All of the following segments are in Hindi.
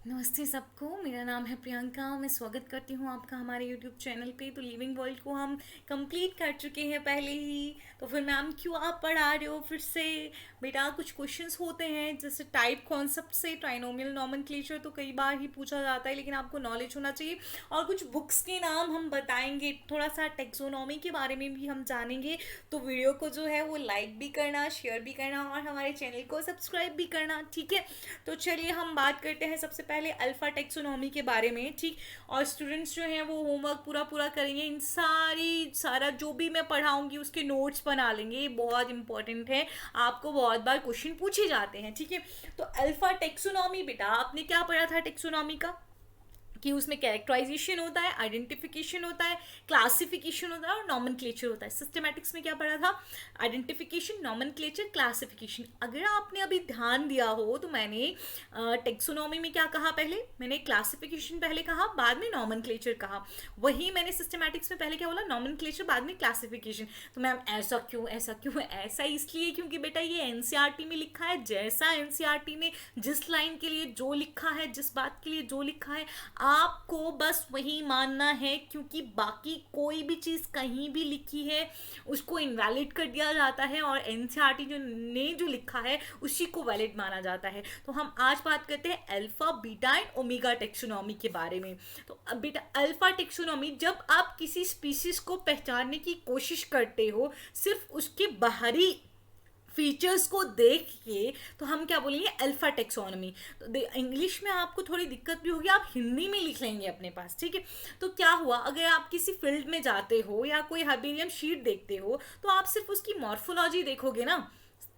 नमस्ते सबको। मेरा नाम है प्रियंका। मैं स्वागत करती हूँ आपका हमारे यूट्यूब चैनल पे। तो लिविंग वर्ल्ड को हम कंप्लीट कर चुके हैं पहले ही। तो फिर मैम क्यों आप पढ़ा रहे हो फिर से? बेटा कुछ क्वेश्चंस होते हैं जैसे टाइप कॉन्सेप्ट से ट्राइनोमियल नॉमेनक्लेचर तो कई बार ही पूछा जाता है, लेकिन आपको नॉलेज होना चाहिए। और कुछ बुक्स के नाम हम बताएंगे, थोड़ा सा टेक्सोनॉमी के बारे में भी हम जानेंगे। तो वीडियो को जो है वो लाइक भी करना, शेयर भी करना और हमारे चैनल को सब्सक्राइब भी करना, ठीक है। तो चलिए हम बात करते हैं सबसे पहले अल्फा टेक्सोनॉमी के बारे में, ठीक। और स्टूडेंट्स जो हैं वो होमवर्क पूरा पूरा करेंगे। इन सारा जो भी मैं पढ़ाऊंगी उसके नोट्स बना लेंगे, ये बहुत इंपॉर्टेंट है। आपको बहुत बार क्वेश्चन पूछे जाते हैं, ठीक है। तो अल्फा टेक्सोनॉमी, बेटा आपने क्या पढ़ा था टेक्सोनॉमी का? कि उसमें कैरेक्टराइजेशन होता है, आइडेंटिफिकेशन होता है, क्लासिफिकेशन होता है और नॉमेनक्लेचर होता है। सिस्टमैटिक्स में क्या पढ़ा था? Identification, nomenclature, classification. अगर आपने अभी ध्यान दिया हो तो मैंने टेक्सोनॉमी में क्या कहा? पहले मैंने क्लासिफिकेशन पहले कहा, बाद में नॉमेनक्लेचर कहा। वही मैंने सिस्टमैटिक्स में पहले क्या बोला? नॉमेनक्लेचर, बाद में क्लासिफिकेशन। तो मैम ऐसा क्यों, ऐसा क्यों? ऐसा इसलिए क्योंकि बेटा ये एनसीईआरटी में लिखा है। जैसा एनसीईआरटी में जिस लाइन के लिए जो लिखा है, जिस बात के लिए जो लिखा है, आपको बस वही मानना है। क्योंकि बाकी कोई भी चीज़ कहीं भी लिखी है उसको इनवैलिड कर दिया जाता है, और एनसीईआरटी जो लिखा है उसी को वैलिड माना जाता है। तो हम आज बात करते हैं alpha, beta and omega taxonomy के बारे में। तो अब बेटा अल्फा टेक्सोनॉमी, जब आप किसी स्पीसीज को पहचानने की कोशिश करते हो सिर्फ उसके बाहरी फीचर्स को देख के, तो हम क्या बोलेंगे? Alpha taxonomy. तो इंग्लिश में आपको थोड़ी दिक्कत भी होगी, आप हिंदी में लिख लेंगे अपने पास, ठीक है। तो क्या हुआ, अगर आप किसी फील्ड में जाते हो या कोई हर्बेरियम शीट देखते हो तो आप सिर्फ उसकी मॉर्फोलॉजी देखोगे ना,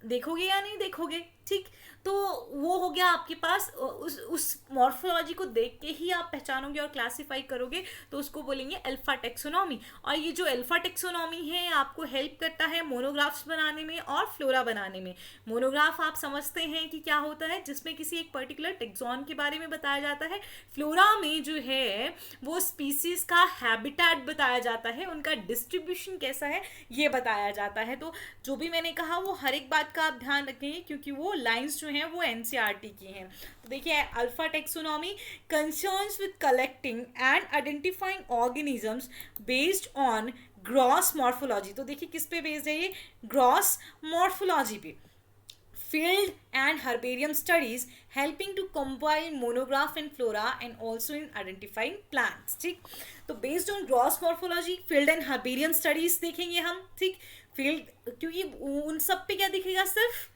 देखोगे या नहीं देखोगे, ठीक। तो वो हो गया आपके पास, उस मॉर्फोलॉजी को देख के ही आप पहचानोगे और क्लासिफाई करोगे, तो उसको बोलेंगे अल्फा टेक्सोनॉमी। और ये जो अल्फा टेक्सोनॉमी है आपको हेल्प करता है मोनोग्राफ्स बनाने में और फ्लोरा बनाने में। मोनोग्राफ आप समझते हैं कि क्या होता है, जिसमें किसी एक पर्टिकुलर टेक्सॉन के बारे में बताया जाता है। फ्लोरा में जो है वो स्पीसीज का हैबिटेट बताया जाता है, उनका डिस्ट्रीब्यूशन कैसा है ये बताया जाता है। तो जो भी मैंने कहा वो हर एक बात का आप ध्यान रखेंगे, क्योंकि वो लाइंस जो हैं वो एनसीईआरटी की हैं। तो देखिए, alpha taxonomy concerns with collecting and identifying organisms based on gross morphology. तो देखिए किस पे बेस्ड है ये? ग्रॉस मॉर्फोलॉजी पे। Field and herbarium studies helping to compile monograph in flora and also in identifying plants, ठीक। तो based on gross morphology, field and herbarium studies देखेंगे हम, ठीक। फील्ड क्योंकि उन सब पे क्या दिखेगा? सिर्फ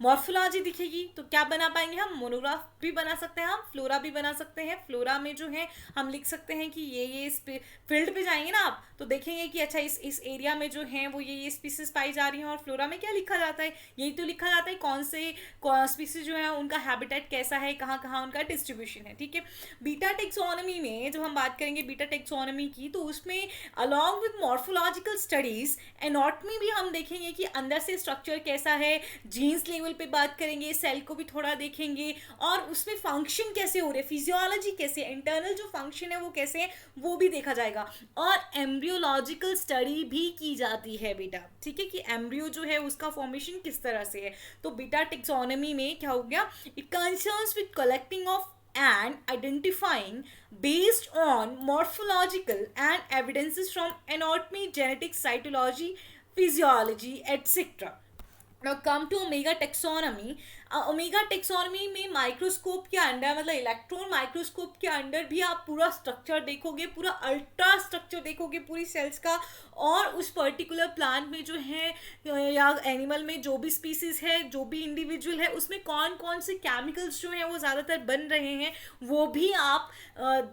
मॉर्फोलॉजी दिखेगी। तो क्या बना पाएंगे हम? मोनोग्राफ भी बना सकते हैं हम, फ्लोरा भी बना सकते हैं। फ्लोरा में जो है हम लिख सकते हैं कि ये इस पे फील्ड पे जाएंगे ना आप, तो देखेंगे कि अच्छा इस एरिया में जो है वो ये स्पीसीज पाई जा रही हैं। और फ्लोरा में क्या लिखा जाता है? यही तो लिखा जाता है कौन से स्पीसीज जो है उनका हैबिटेट कैसा है, कहाँ कहाँ उनका डिस्ट्रीब्यूशन है, ठीक है। बीटा टेक्सोनॉमी में जब हम बात करेंगे बीटा टेक्सोनॉमी की, तो उसमें along with morphological studies anatomy भी हम देखेंगे कि अंदर से स्ट्रक्चर कैसा है। जीन्स लेवल पे बात करेंगे, सेल को भी थोड़ा देखेंगे, और उसमें फंक्शन कैसे हो रहे, फिजियोलॉजी कैसे, इंटरनल जो फंक्शन है वो कैसे है वो भी देखा जाएगा। और एम्ब्रियोलॉजिकल स्टडी भी की जाती है बेटा, ठीक है, कि एम्ब्रियो जो है उसका फॉर्मेशन किस तरह से है। तो बीटा टेक्सोनॉमी में क्या हो गया? It concerns with collecting of and identifying based on morphological and evidences from anatomy, genetics, cytology, physiology, etc. Now come to omega taxonomy. Omega taxonomy में माइक्रोस्कोप के अंडर, मतलब इलेक्ट्रॉन माइक्रोस्कोप के अंडर भी आप पूरा स्ट्रक्चर देखोगे, पूरा अल्ट्रा स्ट्रक्चर देखोगे पूरी सेल्स का। और उस पर्टिकुलर प्लांट में जो है या एनिमल में जो भी स्पीसीज है, जो भी इंडिविजुअल है, उसमें कौन कौन से केमिकल्स जो हैं वो ज़्यादातर बन रहे हैं वो भी आप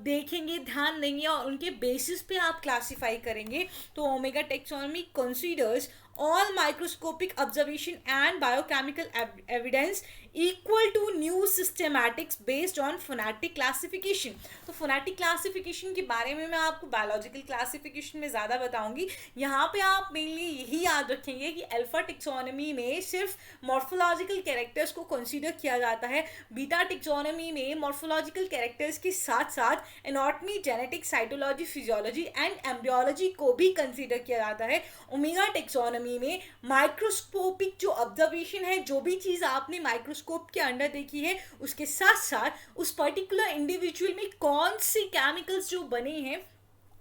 देखेंगे, ध्यान देंगे, और उनके बेसिस पे आप क्लासीफाई करेंगे। तो omega taxonomy considers all microscopic observation and biochemical evidence equal to new systematics based on phonetic classification। तो phonetic classification के बारे में मैं आपको biological classification में ज़्यादा बताऊंगी। यहाँ पे आप मेनली यही याद रखेंगे कि अल्फा टेक्सोनॉमी में सिर्फ मॉर्फोलॉजिकल कैरेक्टर्स को कंसीडर किया जाता है। बीटा टेक्सोनॉमी में मॉर्फोलॉजिकल कैरेक्टर्स के साथ साथ anatomy, genetics, cytology, physiology and embryology को भी कंसीडर किया जाता है। ओमेगा टेक्सोनॉमी में माइक्रोस्कोपिक जो ऑब्जर्वेशन है, जो भी चीज़ आपने माइक्रोस्कोप माइक्रोस्कोप के अंडर देखी है, उसके साथ साथ उस पर्टिकुलर इंडिविजुअल में कौन सी केमिकल्स जो बने हैं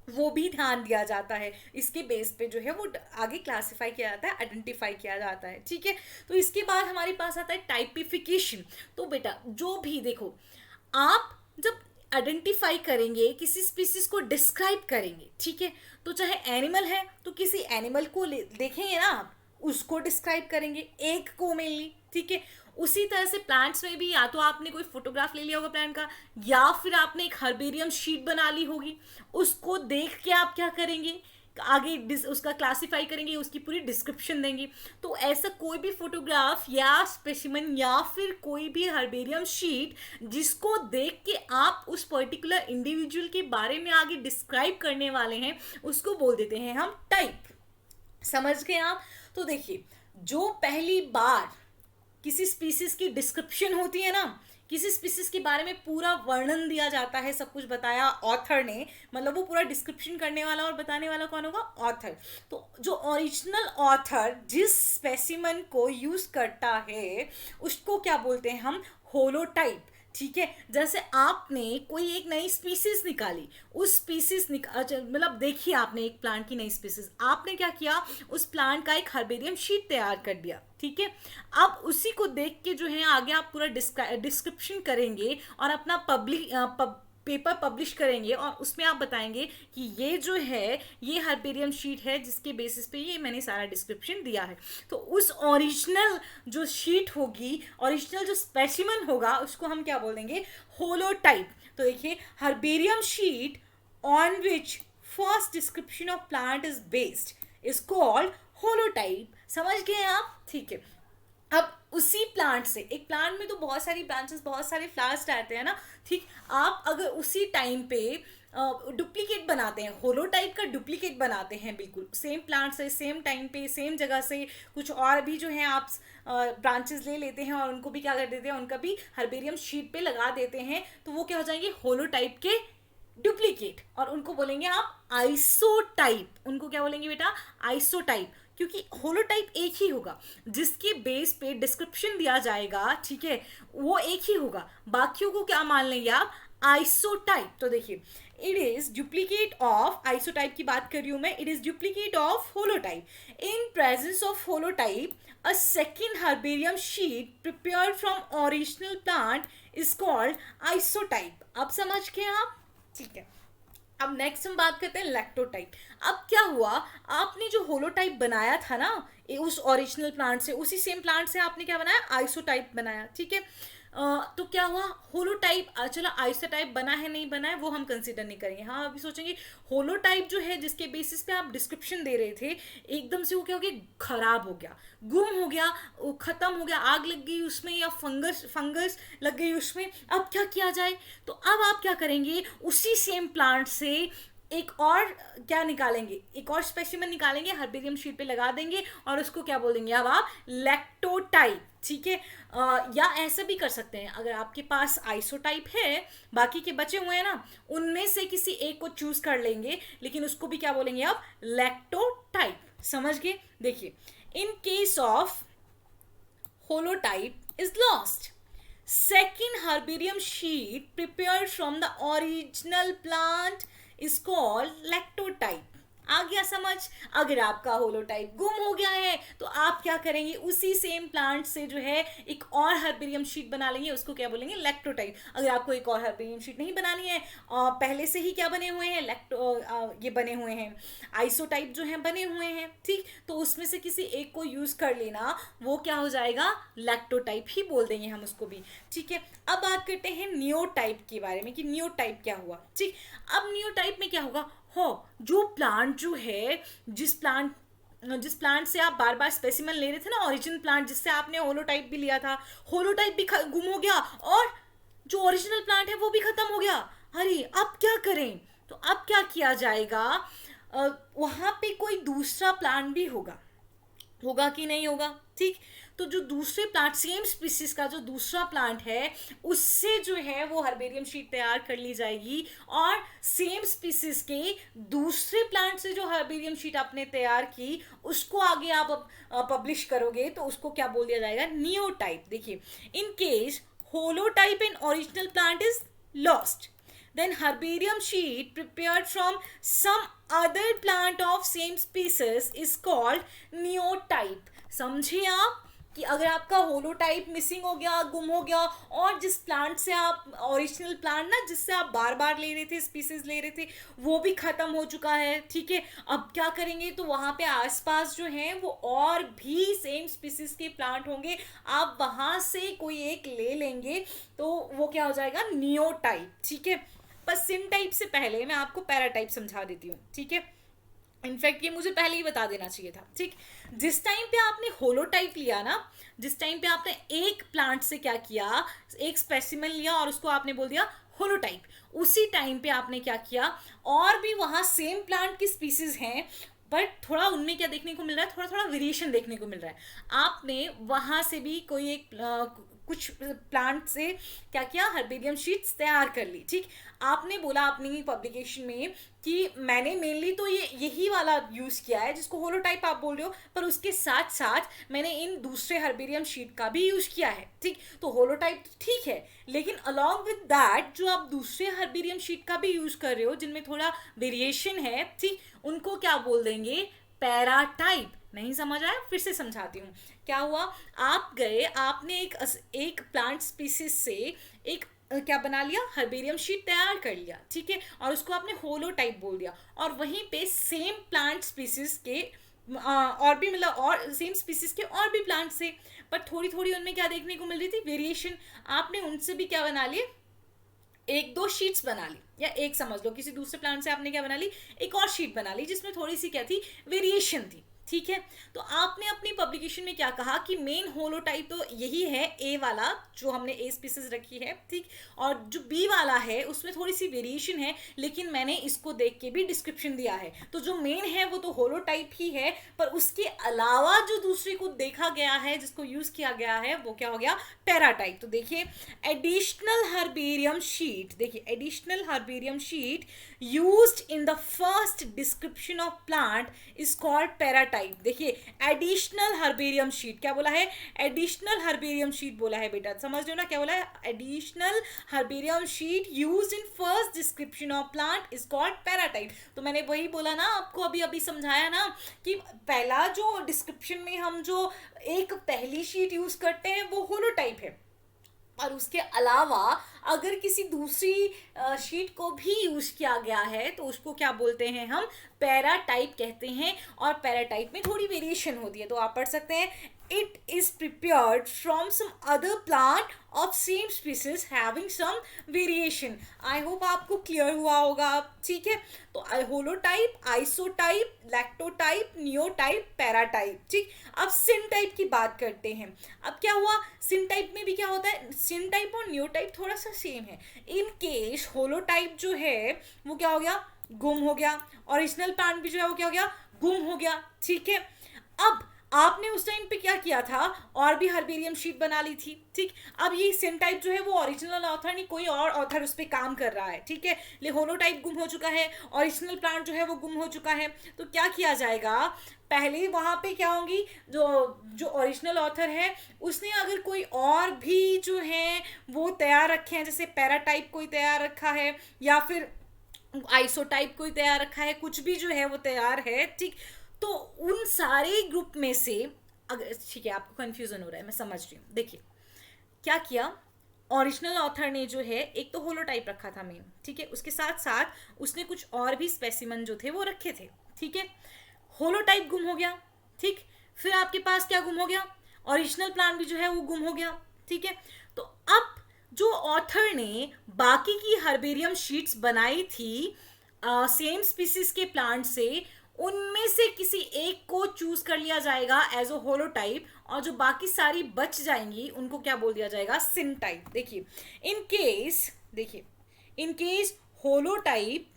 वो भी ध्यान दिया जाता है। इसके बेस पे जो है वो आगे क्लासिफाई किया जाता है, आइडेंटिफाई किया जाता है, ठीक है। तो इसके बाद हमारे पास आता है टाइपिफिकेशन। तो बेटा जो भी देखो, आप जब आइडेंटिफाई करेंगे, किसी स्पीसीज को डिस्क्राइब करेंगे, ठीक है, तो चाहे एनिमल है तो किसी एनिमल को देखेंगे ना आप, उसको डिस्क्राइब करेंगे, एक को मेनली, ठीक है। उसी तरह से प्लांट्स में भी या तो आपने कोई फोटोग्राफ ले लिया होगा प्लांट का, या फिर आपने एक हर्बेरियम शीट बना ली होगी, उसको देख के आप क्या करेंगे, आगे उसका क्लासिफाई करेंगे, उसकी पूरी डिस्क्रिप्शन देंगे। तो ऐसा कोई भी फोटोग्राफ या स्पेसिमेन या फिर कोई भी हर्बेरियम शीट जिसको देख के आप उस पर्टिकुलर इंडिविजुअल के बारे में आगे डिस्क्राइब करने वाले हैं, उसको बोल देते हैं हम टाइप। समझ गए आप? तो देखिए, जो पहली बार किसी स्पीसीज की डिस्क्रिप्शन होती है ना, किसी स्पीसीज के बारे में पूरा वर्णन दिया जाता है, सब कुछ बताया ऑथर ने, मतलब वो पूरा डिस्क्रिप्शन करने वाला और बताने वाला कौन होगा? ऑथर। तो जो ओरिजिनल ऑथर जिस स्पेसिमन को यूज करता है उसको क्या बोलते हैं हम? होलोटाइप, ठीक है। जैसे आपने कोई एक नई स्पीसीज निकाली, उस स्पीसीज मतलब देखिए आपने एक प्लांट की नई स्पीसीज, आपने क्या किया, उस प्लांट का एक हर्बेरियम शीट तैयार कर दिया, ठीक है। अब उसी को देख के जो है आगे आप पूरा डिस्क्रिप्शन करेंगे और अपना पेपर पब्लिश करेंगे और उसमें आप बताएंगे कि ये जो है ये हर्बेरियम शीट है जिसके बेसिस पे ये मैंने सारा डिस्क्रिप्शन दिया है। तो उस ओरिजिनल जो शीट होगी, ओरिजिनल जो स्पेसिमन होगा, उसको हम क्या बोल देंगे? होलोटाइप। तो देखिए, herbarium sheet on which first description of plant is based is called holotype. समझ गए आप? ठीक है। अब उसी प्लांट से, एक प्लांट में तो बहुत सारी ब्रांचेस, बहुत सारे फ्लावर्स रहते हैं ना, ठीक। आप अगर उसी टाइम पे डुप्लीकेट बनाते हैं, होलोटाइप का डुप्लीकेट बनाते हैं, बिल्कुल सेम प्लांट से, सेम टाइम पे, सेम जगह से कुछ और भी जो है आप ब्रांचेस ले लेते हैं और उनको भी क्या कर देते हैं, उनका भी हर्बेरियम शीट पे लगा देते हैं, तो वो क्या हो जाएंगे? होलोटाइप के डुप्लीकेट। और उनको बोलेंगे आप आइसोटाइप। उनको क्या बोलेंगे बेटा? आइसोटाइप। क्योंकि होलोटाइप एक ही होगा, जिसके बेस पे डिस्क्रिप्शन दिया जाएगा, ठीक है, वो एक ही होगा। बाकियों को क्या मान लेंगे आप? आइसोटाइप। तो देखिए, it is duplicate of, isotype की बात कर रही हूं मैं, it is duplicate of holotype. In presence of holotype a second herbarium sheet prepared from original plant is called isotype। अब समझ गए आप? ठीक है। अब नेक्स्ट हम बात करते हैं लैक्टोटाइप। अब क्या हुआ, आपने जो होलोटाइप बनाया था ना उस ओरिजिनल प्लांट से, उसी सेम प्लांट से आपने क्या बनाया? आइसोटाइप बनाया, ठीक है। तो क्या हुआ? होलोटाइप, चलो आइसोटाइप बना है नहीं बना है वो हम कंसीडर नहीं करेंगे। हाँ, अभी सोचेंगे होलोटाइप जो है जिसके बेसिस पे आप डिस्क्रिप्शन दे रहे थे, एकदम से वो क्या हो गया? खराब हो गया, गुम हो गया, वो खत्म हो गया, आग लग गई उसमें या फंगस लग गई उसमें। अब क्या किया जाए? तो अब आप क्या करेंगे? उसी सेम प्लांट से एक और क्या निकालेंगे? एक और स्पेसिमेन निकालेंगे, हर्बेरियम शीट पे लगा देंगे और उसको क्या बोल देंगे अब आप? लैक्टोटाइप, ठीक है। या ऐसा भी कर सकते हैं, अगर आपके पास आइसोटाइप है, बाकी के बचे हुए हैं ना, उनमें से किसी एक को चूज कर लेंगे, लेकिन उसको भी क्या बोलेंगे अब? लैक्टोटाइप। समझ गए? देखिए, इन case of holotype is lost, second herbarium sheet prepared from the original plant is called lactotype। आ गया समझ? अगर आपका होलोटाइप गुम हो गया है तो आप क्या करेंगे? उसी सेम प्लांट से जो है एक और हर्बेरियम शीट बना लेंगे, उसको क्या बोलेंगे? लैक्टोटाइप। अगर आपको एक और हर्बेरियम शीट नहीं बनानी है, पहले से ही क्या बने हुए हैं? ये बने हुए हैं आइसोटाइप जो हैं बने हुए हैं, ठीक। तो उसमें से किसी एक को यूज कर लेना, वो क्या हो जाएगा? लैक्टोटाइप ही बोल देंगे हम उसको भी, ठीक है। अब बात करते हैं नियोटाइप के बारे में कि नियोटाइप क्या हुआ, ठीक। अब नियोटाइप में क्या होगा? हो, जो प्लांट जो है, जिस प्लांट से आप बार बार स्पेसिमन ले रहे थे ना, ओरिजिनल प्लांट जिससे आपने होलोटाइप भी लिया था, होलोटाइप भी गुम हो गया और जो ओरिजिनल प्लांट है वो भी खत्म हो गया। अरे अब क्या करें? तो अब क्या किया जाएगा? वहां पे कोई दूसरा प्लांट भी होगा कि नहीं होगा, ठीक। तो जो दूसरे प्लांट, सेम स्पीसीज का जो दूसरा प्लांट है, उससे जो है वो हर्बेरियम शीट तैयार कर ली जाएगी, और सेम स्पीसीज के दूसरे प्लांट से जो हर्बेरियम शीट आपने तैयार की उसको आगे आप पब्लिश करोगे तो उसको क्या बोल दिया जाएगा, नियोटाइप। देखिए, in case holotype in original plant is lost, then herbarium sheet prepared from some other plant of same species is called neotype। समझे आप कि अगर आपका होलोटाइप मिसिंग हो गया, गुम हो गया, और जिस प्लांट से आप, ओरिजिनल प्लांट ना जिससे आप बार बार ले रहे थे, स्पीसीज ले रहे थे, वो भी खत्म हो चुका है, ठीक है, अब क्या करेंगे, तो वहाँ पे आसपास जो हैं वो और भी सेम स्पीसीज के प्लांट होंगे, आप वहाँ से कोई एक ले लेंगे तो वो क्या हो जाएगा, नियोटाइप, ठीक है। पर सिन टाइप से पहले मैं आपको पैराटाइप समझा देती हूँ, ठीक है। इनफैक्ट ये मुझे पहले ही बता देना चाहिए था, ठीक। जिस टाइम पे आपने होलोटाइप लिया ना, जिस टाइम पे आपने एक प्लांट से क्या किया, एक स्पेसिमेन लिया और उसको आपने बोल दिया होलोटाइप, उसी टाइम पे आपने क्या किया, और भी वहाँ सेम प्लांट की स्पीसीज हैं, बट थोड़ा उनमें क्या देखने को मिल रहा है, थोड़ा थोड़ा वेरिएशन देखने को मिल रहा है। आपने वहाँ से भी कोई एक कुछ प्लांट से क्या किया, हर्बेरियम शीट्स तैयार कर ली, ठीक। आपने बोला अपनी पब्लिकेशन में कि मैंने मेनली तो ये यही वाला यूज़ किया है जिसको होलोटाइप आप बोल रहे हो, पर उसके साथ साथ मैंने इन दूसरे हर्बेरियम शीट का भी यूज़ किया है, ठीक। तो होलोटाइप ठीक है, लेकिन अलॉन्ग विद दैट जो आप दूसरे हर्बेरियम शीट का भी यूज़ कर रहे हो जिनमें थोड़ा वेरिएशन है, ठीक, उनको क्या बोल देंगे, पैराटाइप। नहीं समझ आया, फिर से समझाती हूँ। क्या हुआ, आप गए, आपने एक प्लांट स्पीसीज से एक क्या बना लिया, हर्बेरियम शीट तैयार कर लिया, ठीक है, और उसको आपने होलोटाइप बोल दिया, और वहीं पे सेम प्लांट स्पीसीज के और भी मतलब और सेम स्पीसीज के और भी प्लांट से, पर थोड़ी थोड़ी उनमें क्या देखने को मिल रही थी, वेरिएशन। आपने उनसे भी क्या बना लिए, एक दो शीट्स बना ली, या एक समझ लो किसी दूसरे प्लांट से आपने क्या बना ली, एक और शीट बना ली जिसमें थोड़ी सी क्या थी, वेरिएशन थी, ठीक है। तो आपने अपनी पब्लिकेशन में क्या कहा कि मेन होलोटाइप तो यही है, ए वाला जो हमने ए स्पीसीज रखी है, ठीक, और जो बी वाला है उसमें थोड़ी सी वेरिएशन है, लेकिन मैंने इसको देख के भी डिस्क्रिप्शन दिया है, तो जो मेन है वो तो होलोटाइप ही है, पर उसके अलावा जो दूसरे को देखा गया है, जिसको यूज किया गया है, वो क्या हो गया, पैराटाइप। तो देखिए, एडिशनल हर्बेरियम शीट, देखिए additional herbarium sheet used in the first description of plant is called paratype. देखिए, एडिशनल हर्बेरियम शीट क्या बोला है, एडिशनल हर्बेरियम शीट बोला है बेटा, समझ रहे हो ना क्या बोला है, additional herbarium sheet used in first description of plant is called paratype. तो मैंने वही बोला ना आपको, अभी अभी समझाया ना कि पहला जो डिस्क्रिप्शन में हम जो एक पहली शीट यूज करते हैं वो होलोटाइप है, और उसके अलावा अगर किसी दूसरी शीट को भी यूज किया गया है तो उसको क्या बोलते हैं, हम पैराटाइप कहते हैं, और पैराटाइप में थोड़ी वेरिएशन होती है। तो आप पढ़ सकते हैं, it is prepared from some other plant of same species having some variation। I hope आपको क्लियर हुआ होगा, ठीक है। तो होलोटाइप, आइसोटाइप, लैक्टोटाइप, नियोटाइप, पैराटाइप, ठीक। अब सिन टाइप की बात करते हैं। अब क्या हुआ, सिन टाइप में भी क्या होता है, सिन टाइप और नियोटाइप थोड़ा सा सेम है। इन केस होलोटाइप जो है वो क्या हो गया, गुम हो गया, ओरिजिनल प्लांट भी जो है वो क्या हो गया, गुम हो गया, ठीक है। अब आपने उस टाइम पे क्या किया था, और भी हर्बेरियम शीट बना ली थी, ठीक। अब ये सिन टाइप जो है वो ओरिजिनल ऑथर नहीं, कोई और ऑथर उस पर काम कर रहा है, ठीक है। ले होलोटाइप गुम हो चुका है, ओरिजिनल प्लांट जो है वो गुम हो चुका है, तो क्या किया जाएगा, पहले वहाँ पे क्या होंगी, जो जो ओरिजिनल ऑथर है उसने अगर कोई और भी जो है वो तैयार रखे हैं, जैसे पैराटाइप कोई तैयार रखा है, या फिर आइसोटाइप कोई तैयार रखा है, कुछ भी जो है वो तैयार है, ठीक। तो उन सारे ग्रुप में से, अगर ठीक है आपको कंफ्यूजन हो रहा है, मैं समझ रही हूँ। देखिए क्या किया, ओरिजिनल ऑथर ने जो है एक तो होलोटाइप रखा था मेन, ठीक है, उसके साथ साथ उसने कुछ और भी स्पेसिमन जो थे वो रखे थे, ठीक है। होलोटाइप गुम हो गया, ठीक। फिर आपके पास क्या गुम हो गया, ओरिजिनल प्लांट भी जो है वो गुम हो गया, ठीक है। तो अब जो ऑथर ने बाकी की हर्बेरियम शीट्स बनाई थी सेम स्पीसीज के प्लांट से, उनमें से किसी एक को चूज कर लिया जाएगा एज अ होलोटाइप, और जो बाकी सारी बच जाएंगी उनको क्या बोल दिया जाएगा, सिन टाइप। देखिए in case holotype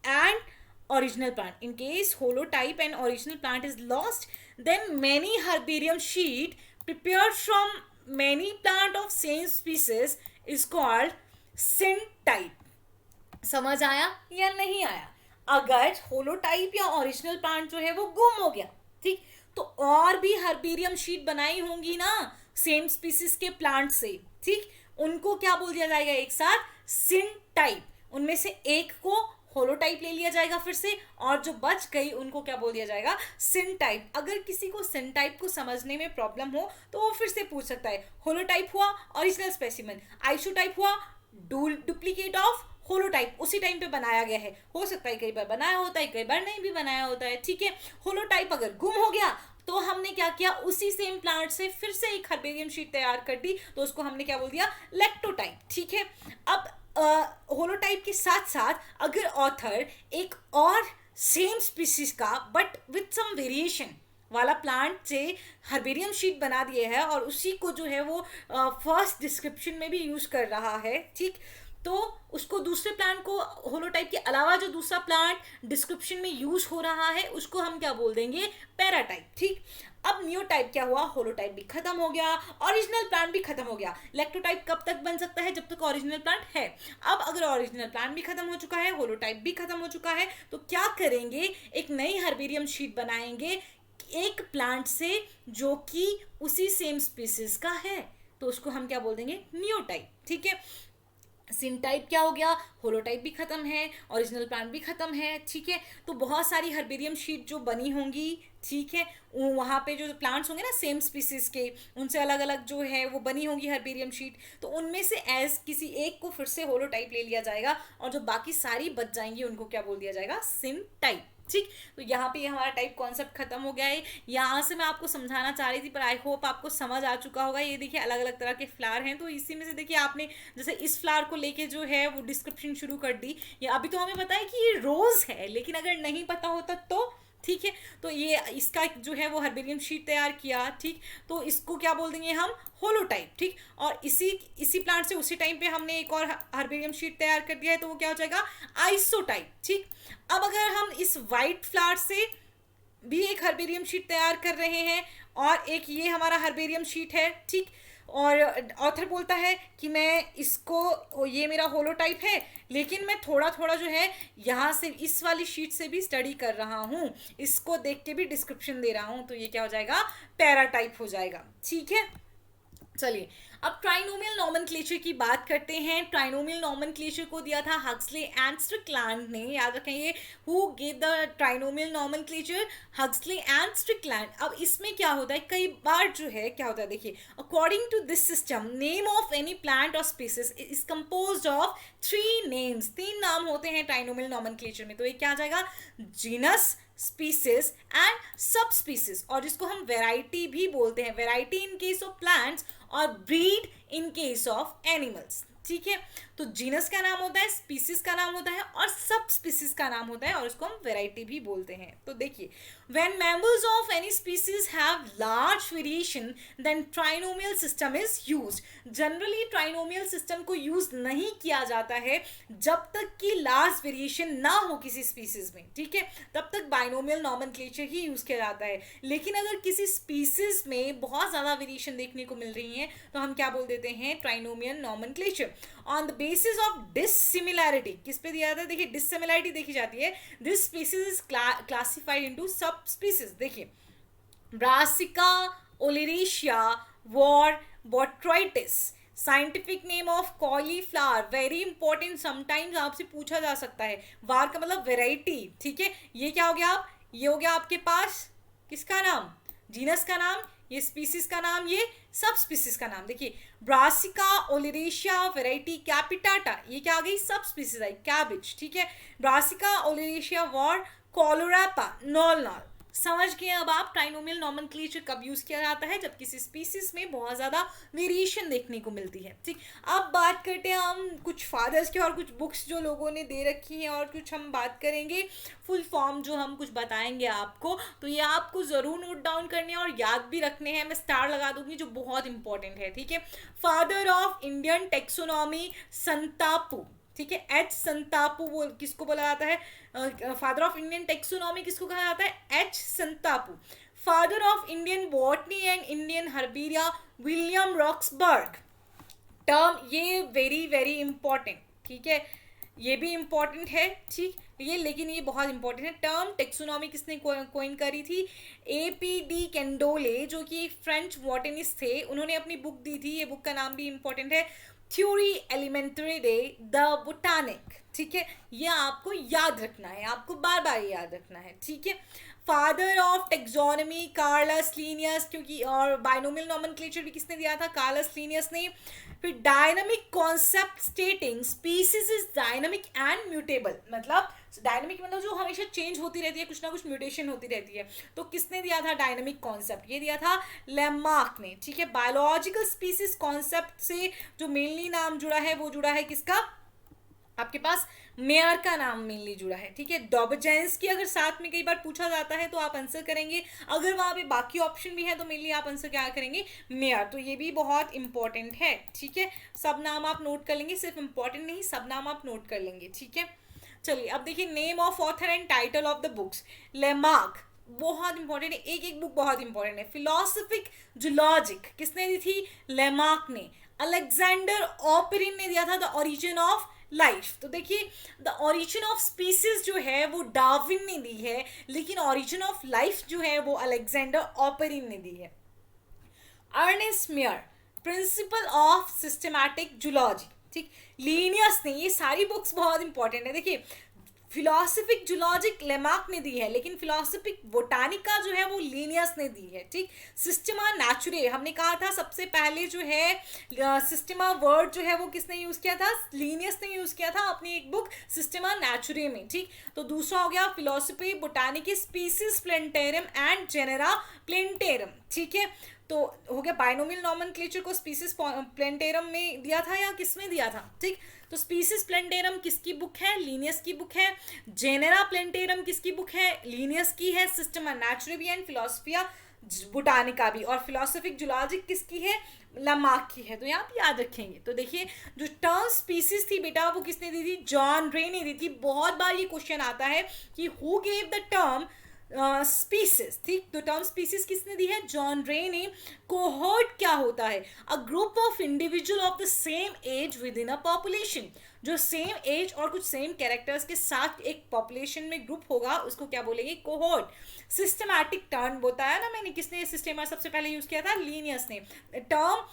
and original plant, in case holotype and original plant is lost, then many herbarium sheet prepared from many plant of same species is called syntype. समझ आया या नहीं आया? अगर होलोटाइप या ओरिजिनल प्लांट जो है वो गुम हो गया, ठीक, तो और भी हर्बेरियम शीट बनाई होंगी ना सेम स्पीसीज के प्लांट से, ठीक, उनको क्या बोल दिया जाएगा एक साथ? सिंटाइप। उनमें से एक को होलोटाइप ले लिया जाएगा फिर से, और जो बच गई उनको क्या बोल दिया जाएगा? सिंटाइप। अगर किसी को सिंटाइप को समझने में प्रॉब्लम हो तो वो फिर से पूछ सकता है, होलोटाइप हुआ ओरिजिनल स्पेसिमेन, आइसोटाइप हुआ डुप्लीकेट ऑफ होलोटाइप, उसी टाइम पे बनाया गया है। हो सकता है कई बार बनाया होता है, कई बार नहीं भी बनाया होता है, ठीक है। होलोटाइप अगर गुम हो गया तो हमने क्या किया? उसी सेम प्लांट से फिर से एक हर्बेरियम शीट तैयार कर दी, तो उसको हमने क्या बोल दिया? लैक्टोटाइप, ठीक है। अब होलोटाइप के साथ साथ अगर ऑथर एक और सेम स्पीसीज का बट विथ सम वेरिएशन वाला प्लांट से हर्बेरियम शीट बना दिए है और उसी को जो है वो फर्स्ट डिस्क्रिप्शन में भी यूज कर रहा है, ठीक, तो उसको दूसरे प्लांट को होलोटाइप के अलावा जो दूसरा प्लांट डिस्क्रिप्शन में यूज हो रहा है उसको हम क्या बोल देंगे? पैराटाइप, ठीक। अब न्यूटाइप क्या हुआ? होलोटाइप भी खत्म हो गया, ओरिजिनल प्लांट भी खत्म हो गया। लैक्टोटाइप कब तक बन सकता है? जब तक ओरिजिनल प्लांट है। अब अगर ओरिजिनल प्लांट भी खत्म हो चुका है, होलोटाइप भी खत्म हो चुका है, तो क्या करेंगे? एक नई हर्बेरियम शीट बनाएंगे एक प्लांट से जो कि उसी सेम स्पीसीज का है, तो उसको हम क्या बोल देंगे? न्यूटाइप, ठीक है। सिंटाइप क्या हो गया? होलोटाइप भी खत्म है, ओरिजिनल प्लांट भी खत्म है, ठीक है। तो बहुत सारी हर्बेरियम शीट जो बनी होंगी, ठीक है, वहाँ पे जो प्लांट्स होंगे ना सेम स्पीसीज के, उनसे अलग अलग जो है वो बनी होंगी हर्बेरियम शीट, तो उनमें से एज किसी एक को फिर से होलोटाइप ले लिया जाएगा और जो बाकी सारी बच जाएंगी उनको क्या बोल दिया जाएगा? सिंटाइप, ठीक। तो यहाँ पे हमारा टाइप कॉन्सेप्ट खत्म हो गया है। यहाँ से मैं आपको समझाना चाह रही थी पर आई होप आपको समझ आ चुका होगा। ये देखिए अलग अलग तरह के फ्लावर हैं, तो इसी में से देखिए आपने जैसे इस फ्लावर को लेके जो है वो डिस्क्रिप्शन शुरू कर दी। ये अभी तो हमें पता है कि ये रोज है, लेकिन अगर नहीं पता होता तो, ठीक है, तो ये इसका जो है वो हर्बेरियम शीट तैयार किया, ठीक, तो इसको क्या बोल देंगे हम? होलोटाइप, ठीक। और इसी प्लांट से उसी टाइम पे हमने एक और हर्बेरियम शीट तैयार कर दिया है, तो वो क्या हो जाएगा? आइसोटाइप, ठीक। अब अगर हम इस वाइट फ्लावर से भी एक हर्बेरियम शीट तैयार कर रहे हैं और एक ये हमारा हर्बेरियम शीट है, ठीक, और ऑथर बोलता है कि मैं इसको, ये मेरा होलोटाइप है लेकिन मैं थोड़ा थोड़ा जो है यहाँ से इस वाली शीट से भी स्टडी कर रहा हूँ, इसको देख के भी डिस्क्रिप्शन दे रहा हूँ, तो ये क्या हो जाएगा? पैराटाइप हो जाएगा, ठीक है। चलिए अब ट्राइनोमियल नॉमेनक्लेचर की बात करते हैं। ट्राइनोमियल नॉमेनक्लेचर को दिया था हक्सले एंड स्ट्रिकलैंड ने, याद रखेंगे। Who gave the trinomial nomenclature? Huxley and Strickland. अब इसमें क्या होता है, कई बार जो है क्या होता है, देखिए, according to this system name of any plant और species is composed of 3 names. 3 नाम होते हैं ट्राइनोमियल नॉमेनक्लेचर में, तो ये क्या आ जाएगा? Genus, species and subspecies, और जिसको हम वेराइटी भी बोलते हैं। Variety in case of plants और breed in case of animals, ठीक है। तो जीनस का नाम होता है, स्पीसीज का नाम होता है और सब स्पीसीज का नाम होता है, और इसको हम वेराइटी भी बोलते हैं। तो देखिए, when members of any species have large variation then trinomial system is used. Generally trinomial system को यूज नहीं किया जाता है जब तक कि लार्ज वेरिएशन ना हो किसी स्पीसीज में, ठीक है, तब तक बाइनोमियल नॉमेनक्लेचर ही यूज किया जाता है। लेकिन अगर किसी स्पीसीज में बहुत ज्यादा वेरिएशन देखने को मिल रही है तो हम क्या बोल देते हैं? Trinomial nomenclature. On the basis of dissimilarity, किस पे दिया जाता है? देखिए, डिसिमिलैरिटी देखी जाती है। This species is classified into subspecies. देखिए, Brassica oleracea var botrytis, scientific name of cauliflower, very important, sometimes आपसे पूछा जा सकता है। वार का मतलब वेराइटी, ठीक है। ये क्या हो गया? आप ये हो गया आपके पास किसका नाम? जीनस का नाम, ये स्पीसीज का नाम, ये सब स्पीसीज का नाम। देखिए, ब्रासिका ओलेरेशिया वेराइटी कैपिटाटा, ये क्या आ गई? सब स्पीसीज आई, कैबिज, ठीक है। Brassica oleracea var caulorapa, knol knol. समझ गए अब आप ट्राइनोमियल नॉमेनक्लेचर कब यूज किया जाता है? जब किसी स्पीसीज में बहुत ज्यादा वेरिएशन देखने को मिलती है, ठीक। अब बात करते हैं हम कुछ फादर्स के और कुछ बुक्स जो लोगों ने दे रखी हैं, और कुछ हम बात करेंगे फुल फॉर्म जो हम कुछ बताएंगे आपको, तो ये आपको जरूर नोट डाउन करने और याद भी रखने हैं। मैं स्टार लगा दूंगी जो बहुत इंपॉर्टेंट है, ठीक है। फादर ऑफ इंडियन टेक्सोनॉमी संतापू, ठीक है। एच संतापू वो किसको बोला जाता है? फादर ऑफ इंडियन टेक्सोनॉमी किसको कहा जाता है? H Santapau. Father of Indian botany and Indian herbaria William Roxburgh. Term ये वेरी वेरी इंपॉर्टेंट, ठीक है, ये भी इंपॉर्टेंट है, ठीक ये, लेकिन ये बहुत इंपॉर्टेंट है। टर्म टेक्सोनॉमी किसने कोइन करी थी? APD कैंडोले, जो कि एक फ्रेंच बॉटनिस्ट थे, उन्होंने अपनी बुक दी थी, ये बुक का नाम भी इंपॉर्टेंट है, थ्योरी एलिमेंट्री डे द बोटानिक, ठीक है, ये आपको याद रखना है, आपको बार बार याद रखना है, ठीक है। Father of taxonomy Carolus Linnaeus, क्योंकि और बाइनोमियल नॉमेनक्लेचर भी किसने दिया था? कार्लस लीनियस ने। फिर dynamic concept स्टेटिंग species is dynamic and mutable, मतलब डायनामिक मतलब जो हमेशा चेंज होती रहती है, कुछ ना कुछ म्यूटेशन होती रहती है, तो किसने दिया था डायनामिक कॉन्सेप्ट? ये दिया था लेमार्क ने, ठीक है। बायोलॉजिकल स्पीसीज कॉन्सेप्ट से जो मेनली नाम जुड़ा है वो जुड़ा है किसका? आपके पास मेयर का नाम मेनली जुड़ा है, ठीक है। डॉबजेंस की अगर साथ में कई बार पूछा जाता है तो आप आंसर करेंगे, अगर वहां पे बाकी ऑप्शन भी है तो मेनली आप आंसर क्या करेंगे? मेयर, तो ये भी बहुत इंपॉर्टेंट है, ठीक है। सब नाम आप नोट कर लेंगे, सिर्फ इंपॉर्टेंट नहीं, सब नाम आप नोट कर लेंगे, ठीक है। चलिए अब देखिए, name of author and title of the books. Lamarck बहुत इंपॉर्टेंट है, एक एक बुक बहुत इंपॉर्टेंट है। फिलोसफिक जूलॉजिक किसने दी थी? लेमार्क ने। अलेक्जेंडर ऑपरिन ने दिया था द ओरिजिन ऑफ लाइफ। तो देखिए, द ओरिजिन ऑफ स्पीसीज जो है वो डार्विन ने दी है, लेकिन ओरिजिन ऑफ लाइफ जो है वो अलेक्जेंडर ऑपरिन ने दी है। Ernest Mayr, principle of systematic zoology, ठीक। लीनियस ने, ये सारी बुक्स बहुत इंपॉर्टेंट है। देखिए, फिलोसफिक जूलॉजिक लेमार्क ने दी है, लेकिन फिलोसफिक बोटानिका जो है वो लीनियस ने दी है, ठीक। सिस्टमा नेचुरे, हमने कहा था सबसे पहले जो है सिस्टमा वर्ड जो है वो किसने यूज किया था? लीनियस ने यूज किया था अपनी एक बुक सिस्टमा नेचुरे में, ठीक। तो दूसरा हो गया फिलोसफी बोटानिकी स्पीसीज प्लेंटेरम एंड जेनेरा प्लेंटेरम, ठीक है। तो हो गया बाइनोमियल नॉमेनक्लेचर को स्पीसीज प्लेंटेरम में दिया था या किस में दिया था, ठीक। तो स्पीसीज प्लेंटेरम किसकी बुक है? लीनियस की बुक है। जेनेरा प्लेंटेरम किसकी बुक है? लीनियस की है। सिस्टमा नेचुरली एंड फिलोसफिया बोटानिका भी, और फिलोसफिक जूलॉजिक किसकी है? लेमार्क की है। तो यहाँ पे याद रखेंगे। तो देखिए, जो टर्म स्पीसीज थी बेटा वो किसने दी थी? जॉन रे ने दी थी। बहुत बार ये क्वेश्चन आता है कि who gave the term species, ठीक। तो टर्म स्पीसीज किसने दी है? जॉन रे ने। कोहोर्ट क्या होता है? A group of individual of the same age within a population, जो सेम एज और कुछ सेम कैरेक्टर्स के साथ एक पॉपुलेशन में ग्रुप होगा उसको क्या बोलेंगे? कोहोर्ट। सिस्टमैटिक टर्म बताया ना मैंने, किसने सिस्टमा सबसे पहले यूज किया था? लीनियस ने। Term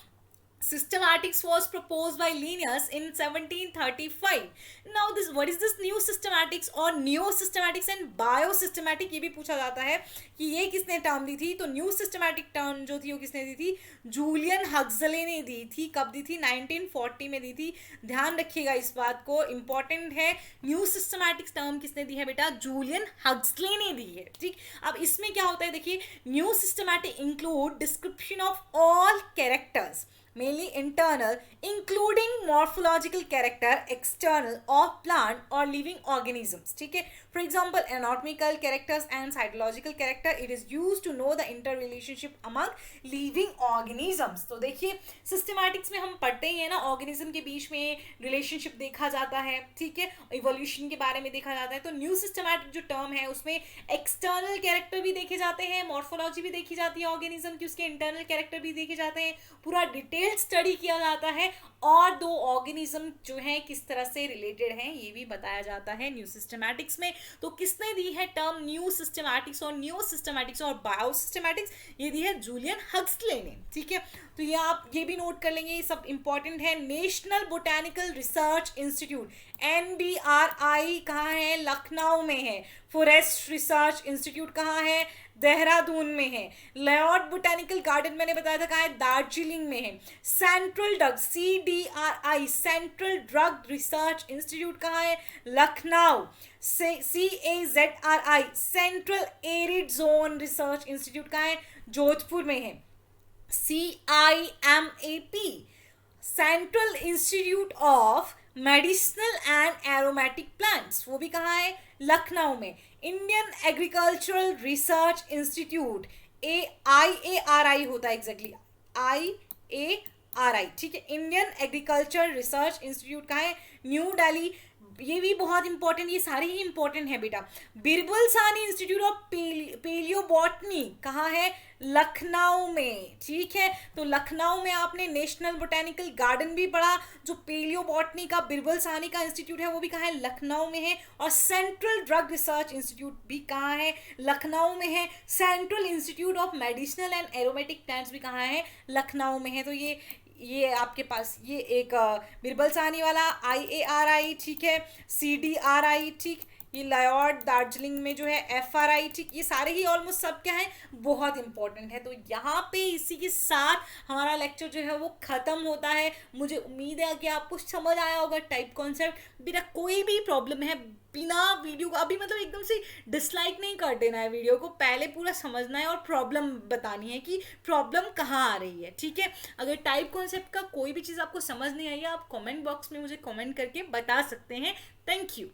systematics was proposed by Linnaeus in 1735. Now this, what is this new systematics और neo systematics and biosystematic, ये भी पूछा जाता है कि ये किसने टर्म दी थी? तो न्यू सिस्टमैटिक टर्म जो थी वो किसने दी थी? जूलियन हक्सले ने दी थी। कब दी थी? 1940 में दी थी। ध्यान रखिएगा इस बात को, इंपॉर्टेंट है। न्यू सिस्टमैटिक्स टर्म किसने दी है बेटा? जूलियन हक्सले ने दी है, ठीक। अब इसमें क्या होता है देखिए, new systematic include description of all characters, mainly internal, including morphological character, external of plant or living organisms, ठीक है। For example, anatomical characters and cytological character, it is used to know the interrelationship among living organisms। तो देखिए, सिस्टमैटिक्स में हम पढ़ते ही है ना, ऑर्गेनिज्म के बीच में रिलेशनशिप देखा जाता है, ठीक है, इवोल्यूशन के बारे में देखा जाता है। तो न्यू सिस्टमैटिक जो टर्म है उसमें एक्सटर्नल कैरेक्टर भी देखे जाते हैं, मॉर्फोलॉजी भी देखी जाती है ऑर्गेनिज्म की, उसके इंटरनल कैरेक्टर भी देखे जाते हैं, पूरा डिटेल स्टडी किया जाता है, और दो ऑर्गेनिज्म जो है किस तरह से रिलेटेड हैं ये भी बताया जाता है न्यू सिस्टमैटिक्स में। तो किसने दी है टर्म न्यू सिस्टमैटिक्स और न्यू सिस्टमैटिक्स और बायोसिस्टमैटिक्स? ये दी है जूलियन हक्सले ने, ठीक है। तो ये आप ये भी नोट कर लेंगे, ये सब इंपॉर्टेंट है। National botanical research institute NBRI कहाँ है? लखनऊ में है। फॉरेस्ट रिसर्च इंस्टीट्यूट कहाँ है? देहरादून में है। लॉर्ड बोटेनिकल गार्डन मैंने बताया था कहाँ है? दार्जिलिंग में है। Central drug CDRI central drug research institute कहाँ है? Lucknow. CAZRI central arid zone research institute कहाँ है? जोधपुर में है। CIMAP central institute of medicinal and aromatic plants, वो भी कहाँ है? लखनऊ में। Indian agricultural research institute IARI होता है, एग्जैक्टली IARI, ठीक है। इंडियन एग्रीकल्चर रिसर्च इंस्टीट्यूट कहाँ है? न्यू दिल्ली। ये भी बहुत इंपॉर्टेंट, ये सारे ही इंपॉर्टेंट है बेटा। बिरबल सानी इंस्टीट्यूट ऑफ पेलियोबॉटनी कहाँ है? लखनऊ में, ठीक है। तो लखनऊ में आपने नेशनल बोटेनिकल गार्डन भी पढ़ा। जो पेलियोबॉटनी का बिरबल सानी का इंस्टीट्यूट है वो भी कहाँ है? लखनऊ में है। और सेंट्रल ड्रग रिसर्च इंस्टीट्यूट भी कहाँ है? लखनऊ में है। Central institute of medicinal and aromatic plants भी कहाँ है? लखनऊ में है। तो ये आपके पास ये एक बिरबल साहनी वाला IARI, ठीक है, CDRI, ठीक, ये लयॉर्ड दार्जिलिंग में जो है FRI, ठीक, ये सारे ही ऑलमोस्ट सब क्या है, बहुत इंपॉर्टेंट है। तो यहाँ पे इसी के साथ हमारा लेक्चर जो है वो ख़त्म होता है। मुझे उम्मीद है कि आपको समझ आया होगा टाइप कॉन्सेप्ट। मेरा कोई भी प्रॉब्लम है, बिना वीडियो को अभी मतलब एकदम से डिसलाइक नहीं कर देना है, वीडियो को पहले पूरा समझना है और प्रॉब्लम बतानी है कि प्रॉब्लम कहाँ आ रही है, ठीक है। अगर टाइप कॉन्सेप्ट का कोई भी चीज़ आपको समझ नहीं आई है, आप कमेंट बॉक्स में मुझे कमेंट करके बता सकते हैं। Thank you.